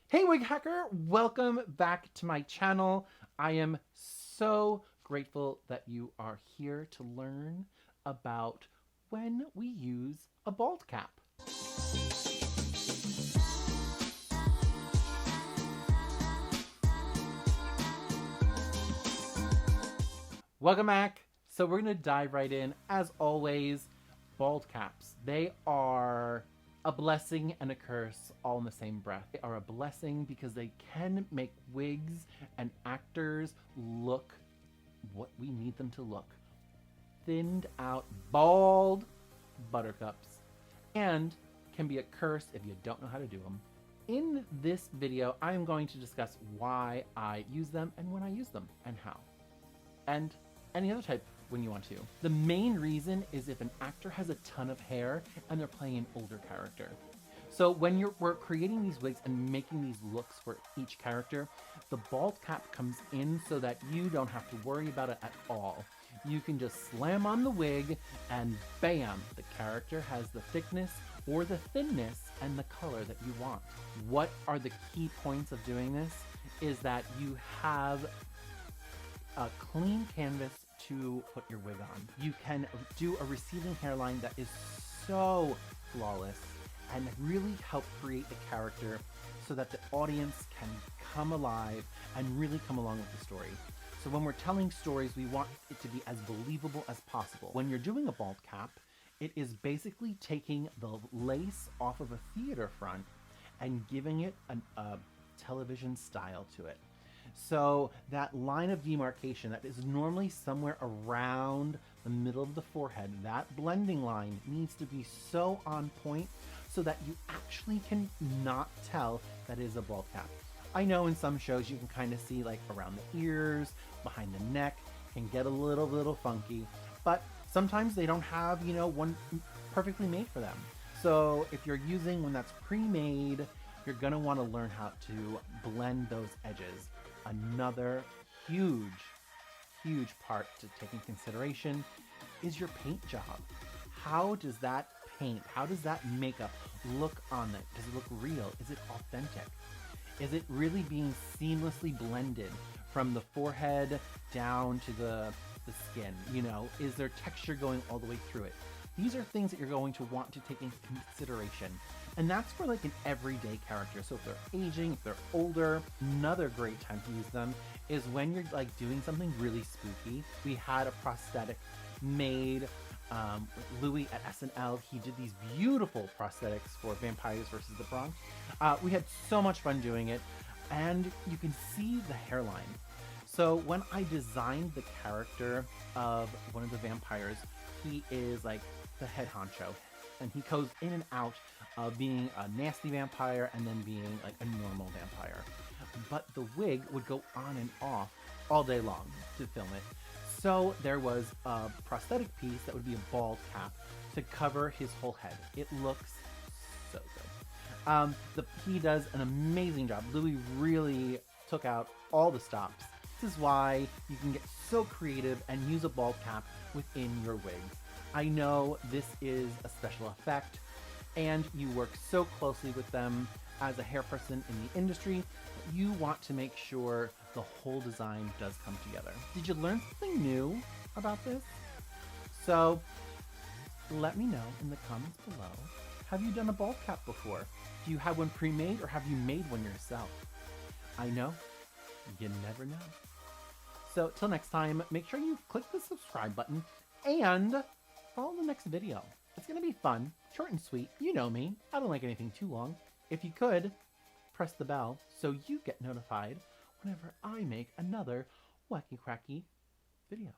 Hey Wig Hacker, welcome back to my channel. I am so grateful that you are here to learn about when we use a bald cap. Welcome back. So we're going to dive right in. As always, bald caps. They are a blessing and a curse all in the same breath. They are a blessing because they can make wigs and actors look what we need them to look. Thinned out, bald buttercups. And can be a curse if you don't know how to do them. In this video, I'm going to discuss why I use them and when I use them and how. And any other type when you want to. The main reason is if an actor has a ton of hair and they're playing an older character. So when we're creating these wigs and making these looks for each character, the bald cap comes in so that you don't have to worry about it at all. You can just slam on the wig and bam, the character has the thickness or the thinness and the color that you want. What are the key points of doing this is that you have a clean canvas to put your wig on. You can do a receding hairline that is so flawless and really help create the character so that the audience can come alive and really come along with the story. So when we're telling stories, we want it to be as believable as possible. When you're doing a bald cap, it is basically taking the lace off of a theater front and giving it a television style to it. So that line of demarcation that is normally somewhere around the middle of the forehead, that blending line needs to be so on point so that you actually can not tell that is a bald cap. I know in some shows you can kind of see like around the ears, behind the neck, can get a little funky, but sometimes they don't have, one perfectly made for them. So if you're using one that's pre-made, you're gonna want to learn how to blend those edges. Another huge part to take in consideration is your paint job. How does that paint, how does that makeup look on it? Does it look real? Is it authentic? Is it really being seamlessly blended from the forehead down to the skin? Is there texture going all the way through it? These are things that you're going to want to take into consideration. And that's for like an everyday character. So if they're aging, if they're older, another great time to use them is when you're like doing something really spooky. We had a prosthetic made with Louis at SNL. He did these beautiful prosthetics for Vampires versus the Bronx. We had so much fun doing it, and you can see the hairline. So when I designed the character of one of the vampires, he is like the head honcho, and he goes in and out of being a nasty vampire and then being like a normal vampire. But the wig would go on and off all day long to film it. So there was a prosthetic piece that would be a bald cap to cover his whole head. It looks so good. He does an amazing job. Louis really took out all the stops. This is why you can get so creative and use a bald cap within your wigs. I know this is a special effect and you work so closely with them as a hair person in the industry, you want to make sure the whole design does come together. Did you learn something new about this? So let me know in the comments below. Have you done a bald cap before? Do you have one pre-made or have you made one yourself? I know, you never know. So till next time, make sure you click the subscribe button and follow the next video. It's gonna be fun, short and sweet. You know me, I don't like anything too long. If you could, press the bell so you get notified whenever I make another wacky cracky video.